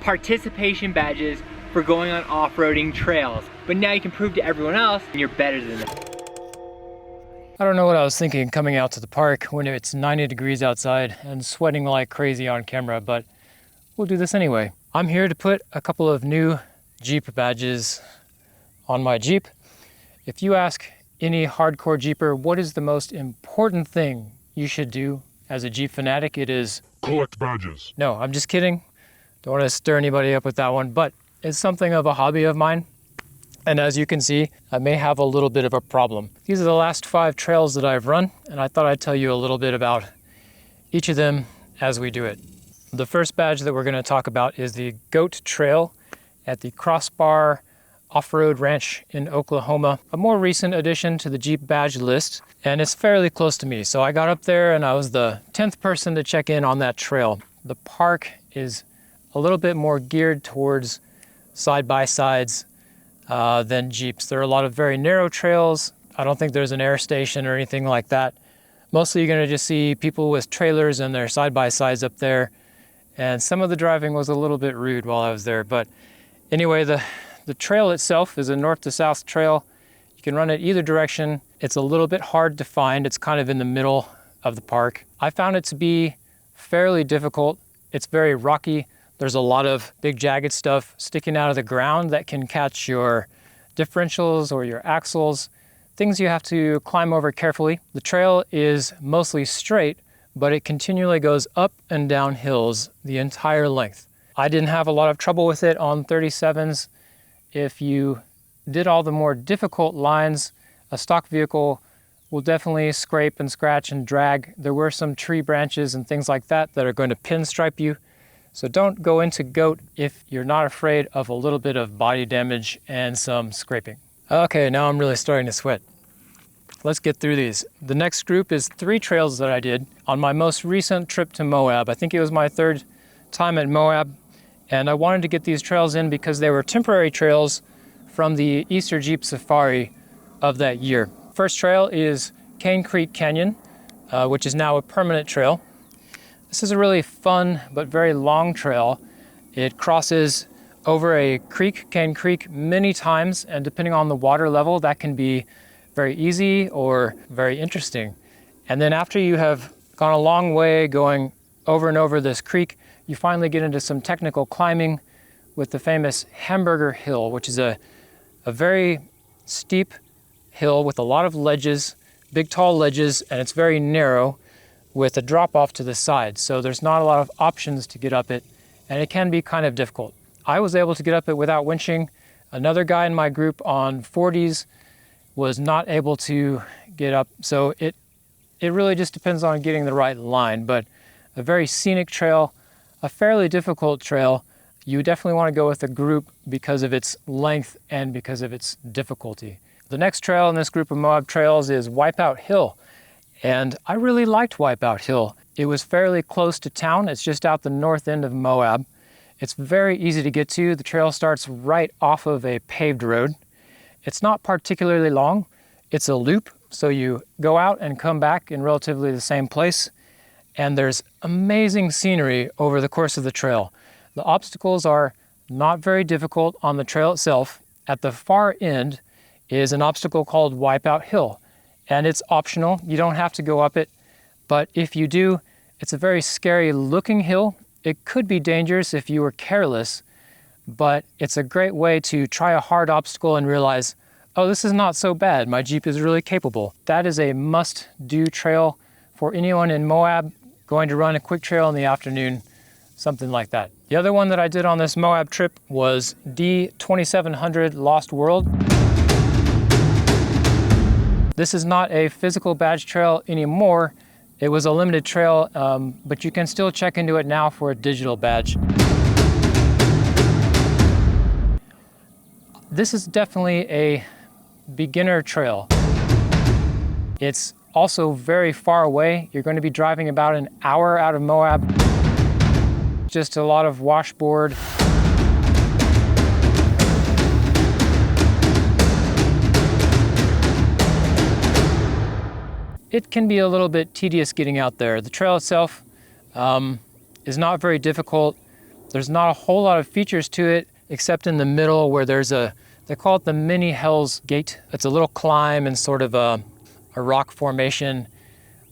participation badges for going on off-roading trails. But now you can prove to everyone else you're better than them. I don't know what I was thinking coming out to the park when it's 90 degrees outside and sweating like crazy on camera, but we'll do this anyway. I'm here to put a couple of new Jeep badges on my Jeep. If you ask any hardcore Jeeper what is the most important thing you should do as a Jeep fanatic, it is collect badges. No, I'm just kidding. Don't want to stir anybody up with that one, but it's something of a hobby of mine. And as you can see, I may have a little bit of a problem. These are the last 5 trails that I've run, and I thought I'd tell you a little bit about each of them as we do it. The first badge that we're going to talk about is the Goat Trail at the Crossbar Offroad Ranch in Oklahoma, a more recent addition to the Jeep badge list, and it's fairly close to me. So I got up there and I was the 10th person to check in on that trail. The park is a little bit more geared towards side-by-sides than Jeeps. There are a lot of very narrow trails. I don't think there's an air station or anything like that. Mostly you're gonna just see people with trailers and their side-by-sides up there. And some of the driving was a little bit rude while I was there. But anyway, the trail itself is a north to south trail. You can run it either direction. It's a little bit hard to find. It's kind of in the middle of the park. I found it to be fairly difficult. It's very rocky. There's a lot of big jagged stuff sticking out of the ground that can catch your differentials or your axles, things you have to climb over carefully. The trail is mostly straight, but it continually goes up and down hills the entire length. I didn't have a lot of trouble with it on 37s. If you did all the more difficult lines, a stock vehicle will definitely scrape and scratch and drag. There were some tree branches and things like that that are going to pinstripe you. So don't go into Goat if you're not afraid of a little bit of body damage and some scraping. Okay, now I'm really starting to sweat. Let's get through these. The next group is 3 trails that I did on my most recent trip to Moab. I think it was my 3rd time at Moab, and I wanted to get these trails in because they were temporary trails from the Easter Jeep Safari of that year. First trail is Kane Creek Canyon, which is now a permanent trail. This is a really fun but very long trail. It crosses over a creek, Kane Creek, many times, and depending on the water level, that can be very easy or very interesting. And then after you have gone a long way going over and over this creek, you finally get into some technical climbing with the famous Hamburger Hill, which is a very steep hill with a lot of ledges, big tall ledges, and it's very narrow with a drop off to the side. So there's not a lot of options to get up it, and it can be kind of difficult. I was able to get up it without winching. Another guy in my group on 40s was not able to get up. So it really just depends on getting the right line, but a very scenic trail, a fairly difficult trail. You definitely want to go with a group because of its length and because of its difficulty. The next trail in this group of Moab trails is Wipeout Hill. And I really liked Wipeout Hill. It was fairly close to town. It's just out the north end of Moab. It's very easy to get to. The trail starts right off of a paved road. It's not particularly long. It's a loop, so you go out and come back in relatively the same place. And there's amazing scenery over the course of the trail. The obstacles are not very difficult on the trail itself. At the far end is an obstacle called Wipeout Hill. And it's optional. You don't have to go up it. But if you do, it's a very scary looking hill. It could be dangerous if you were careless, but it's a great way to try a hard obstacle and realize, oh, this is not so bad. My Jeep is really capable. That is a must-do trail for anyone in Moab going to run a quick trail in the afternoon, something like that. The other one that I did on this Moab trip was D2700 Lost World. This is not a physical badge trail anymore. It was a limited trail, but you can still check into it now for a digital badge. This is definitely a beginner trail. It's also very far away. You're going to be driving about an hour out of Moab. Just a lot of washboard. It can be a little bit tedious getting out there. The trail itself is not very difficult, There's not a whole lot of features to it, except in the middle where there's they call it the mini Hell's Gate. It's a little climb and sort of a rock formation,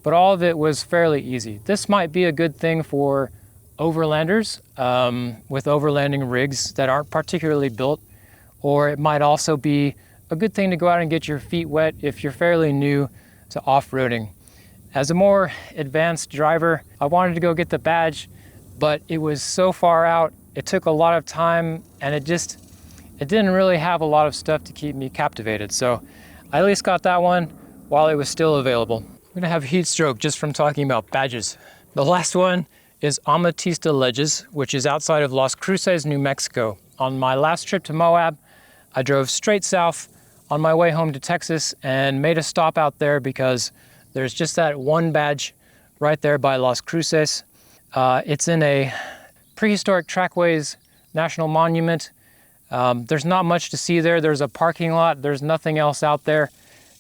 but all of it was fairly easy. This might be a good thing for overlanders with overlanding rigs that aren't particularly built, or it might also be a good thing to go out and get your feet wet if you're fairly new to off-roading. As a more advanced driver, I wanted to go get the badge, but it was so far out, it took a lot of time, and it didn't really have a lot of stuff to keep me captivated. So I at least got that one while it was still available. I'm gonna have heat stroke just from talking about badges. The last one is Amatista Ledges, which is outside of Las Cruces, New Mexico. On my last trip to Moab, I drove straight south on my way home to Texas and made a stop out there because there's just that one badge right there by Las Cruces. It's in a prehistoric trackways national monument. There's not much to see there. There's a parking lot. There's nothing else out there.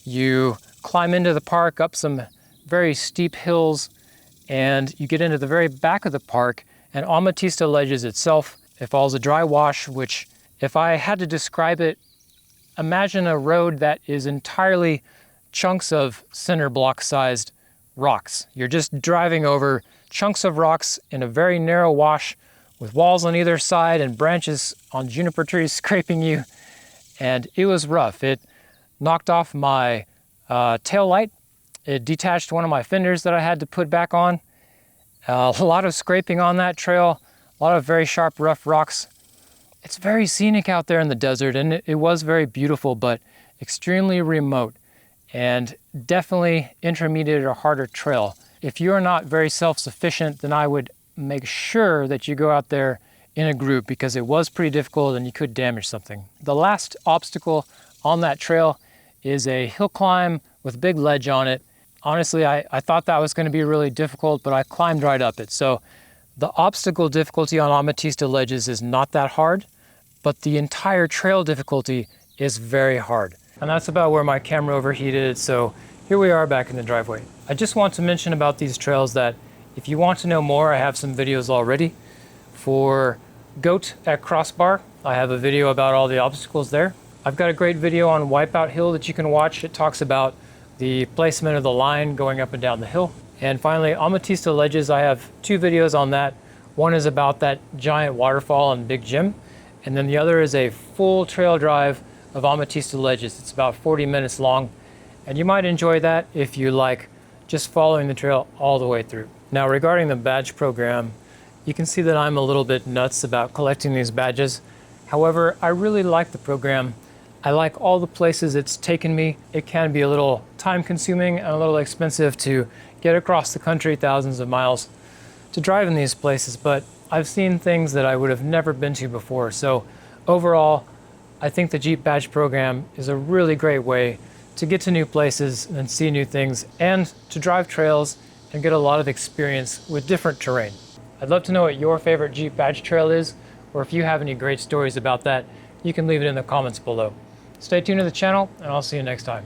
You climb into the park up some very steep hills, and you get into the very back of the park, and Amatista Ledges itself, it follows a dry wash, which if I had to describe it, imagine a road that is entirely chunks of cinder block sized rocks. You're just driving over chunks of rocks in a very narrow wash with walls on either side and branches on juniper trees scraping you. And it was rough. It knocked off my tail light. It detached one of my fenders that I had to put back on. A lot of scraping on that trail, a lot of very sharp, rough rocks. It's very scenic out there in the desert, and it was very beautiful, but extremely remote and definitely intermediate or harder trail. If you're not very self-sufficient, then I would make sure that you go out there in a group because it was pretty difficult and you could damage something. The last obstacle on that trail is a hill climb with a big ledge on it. Honestly, I thought that was going to be really difficult, but I climbed right up it. So the obstacle difficulty on Amatista Ledges is not that hard, but the entire trail difficulty is very hard. And that's about where my camera overheated, so here we are back in the driveway. I just want to mention about these trails that if you want to know more, I have some videos already. For Goat at Crossbar, I have a video about all the obstacles there. I've got a great video on Wipeout Hill that you can watch. It talks about the placement of the line going up and down the hill. And finally, Amatista Ledges, I have two videos on that. One is about that giant waterfall and big gym, and then the other is a full trail drive of Amatista Ledges. It's about 40 minutes long, and you might enjoy that if you like just following the trail all the way through. Now, regarding the badge program, you can see that I'm a little bit nuts about collecting these badges. However, I really like the program. I like all the places it's taken me. It can be a little time consuming and a little expensive to get across the country thousands of miles to drive in these places, but I've seen things that I would have never been to before. So overall, I think the Jeep badge program is a really great way to get to new places and see new things and to drive trails and get a lot of experience with different terrain. I'd love to know what your favorite Jeep badge trail is, or if you have any great stories about that, you can leave it in the comments below. Stay tuned to the channel, and I'll see you next time.